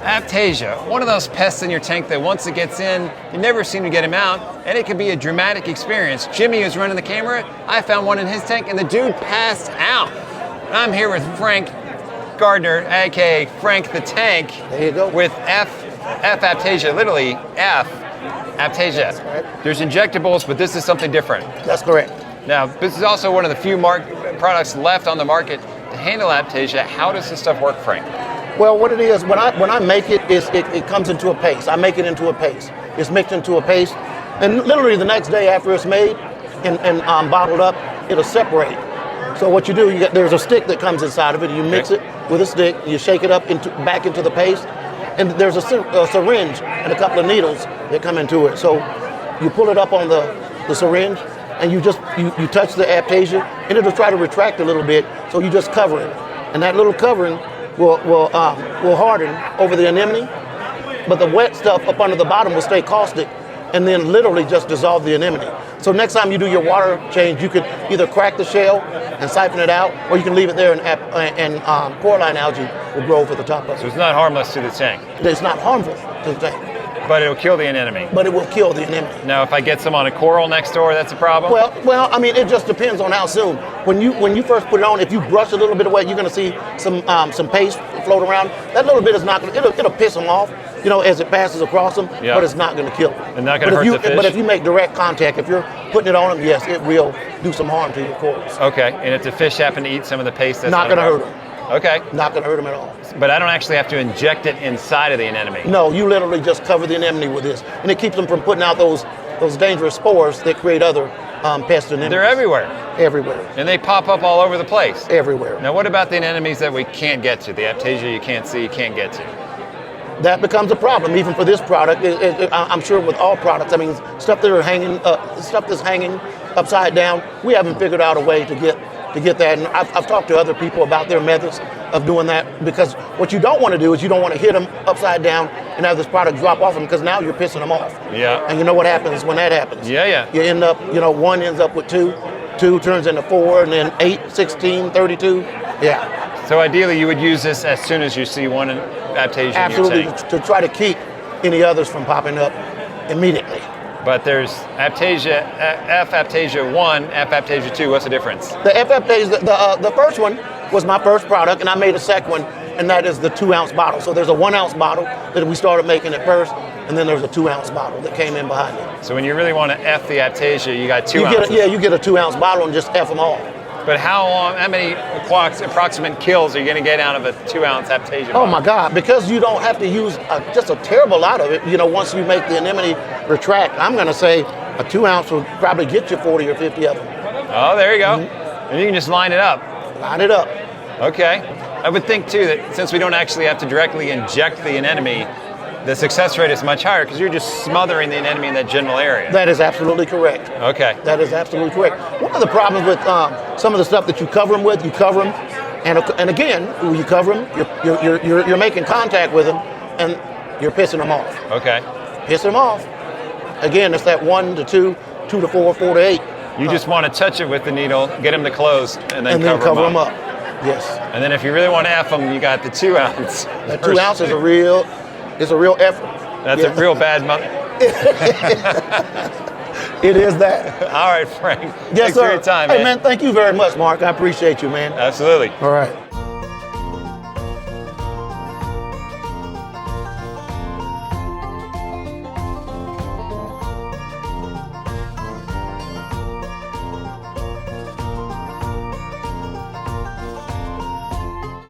F-Aiptasia, one of those pests in your tank that once it gets in, you never seem to get him out, and it can be a dramatic experience. Jimmy is running the camera. I found one in his tank, and the dude passed out. I'm here with Frank Gardner, aka Frank the Tank. There you go. With F-Aiptasia, literally F-Aiptasia. Right. There's injectables, but this is something different. That's correct. Now, this is also one of the few products left on the market to handle F-Aiptasia. How does this stuff work, Frank? Well, what it is, when I make it, it comes into a paste. I make it into a paste. It's mixed into a paste. And literally the next day after it's made and bottled up, it'll separate. So what you do, there's a stick that comes inside of it. You mix it with a stick, you shake it up back into the paste, and there's a syringe and a couple of needles that come into it. So you pull it up on the syringe, and you touch the F-Aiptasia, and it'll try to retract a little bit, so you just cover it. And that little covering will harden over the anemone, but the wet stuff up under the bottom will stay caustic and then literally just dissolve the anemone. So next time you do your water change, you could either crack the shell and siphon it out, or you can leave it there and coralline algae will grow over the top of it. So it's not harmless to the tank? It's not harmful to the tank. But it'll kill the anemone? But it will kill the anemone. Now, if I get some on a coral next door, that's a problem? Well, I mean, it just depends on how soon. When you first put it on, if you brush a little bit away, you're going to see some paste float around. That little bit is not going to, it'll piss them off, as it passes across them, but it's not going to kill them. And not going to hurt the fish? But if you make direct contact, if you're putting it on them, yes, it will do some harm to your corals. Okay, and if the fish happen to eat some of the paste, that's not going to hurt them. Okay. Not going to hurt them at all. But I don't actually have to inject it inside of the anemone? No, you literally just cover the anemone with this, and it keeps them from putting out those dangerous spores that create other pest anemones. They're everywhere? Everywhere. And they pop up all over the place? Everywhere. Now what about the anemones that we can't get to, the F-Aiptasia you can't see, you can't get to? That becomes a problem, even for this product. I'm sure with all products. I mean, stuff that's hanging upside down, we haven't figured out a way to get that. And I've talked to other people about their methods of doing that, because what you don't want to do is you don't want to hit them upside down and have this product drop off them, because now you're pissing them off. Yeah. And you know what happens when that happens? Yeah. You end up, one ends up with two turns into 4, and then 8, 16, 32. Yeah. So ideally you would use this as soon as you see one F-Aiptasia. Absolutely, to try to keep any others from popping up immediately. But there's F-Aiptasia 1, F-Aiptasia 2. What's the difference? The F-Aiptasia, the first one was my first product, and I made a second one, and that is the 2-ounce bottle. So there's a 1-ounce bottle that we started making at first, and then there's a 2-ounce bottle that came in behind it. So when you really want to F the F-Aiptasia, you got 2 ounces. You get a 2-ounce bottle and just F them all. But how many approximate kills are you going to get out of a 2-ounce F-Aiptasia bottle? Oh my God, because you don't have to use just a terrible lot of it, once you make the anemone retract, I'm going to say a 2-ounce will probably get you 40 or 50 of them. Oh, there you go. Mm-hmm. And you can just line it up. Line it up. Okay. I would think too that since we don't actually have to directly inject the anemone, the success rate is much higher because you're just smothering the anemone in that general area. That is absolutely correct. Okay. That is absolutely correct. One of the problems with some of the stuff that you cover them with, and again, when you cover them, you're making contact with them, and you're pissing them off. Okay. Pissing them off. Again, it's that 1 to 2, 2 to 4, 4 to 8. You just want to touch it with the needle, get them to close, and then cover them up. Yes. And then if you really want to F them, you got the 2 ounce. That 2 ounce is a real effort. That's a real bad It is that. All right, Frank. Yes, Thanks for your time, man. Hey, man, thank you very much, Mark. I appreciate you, man. Absolutely. All right.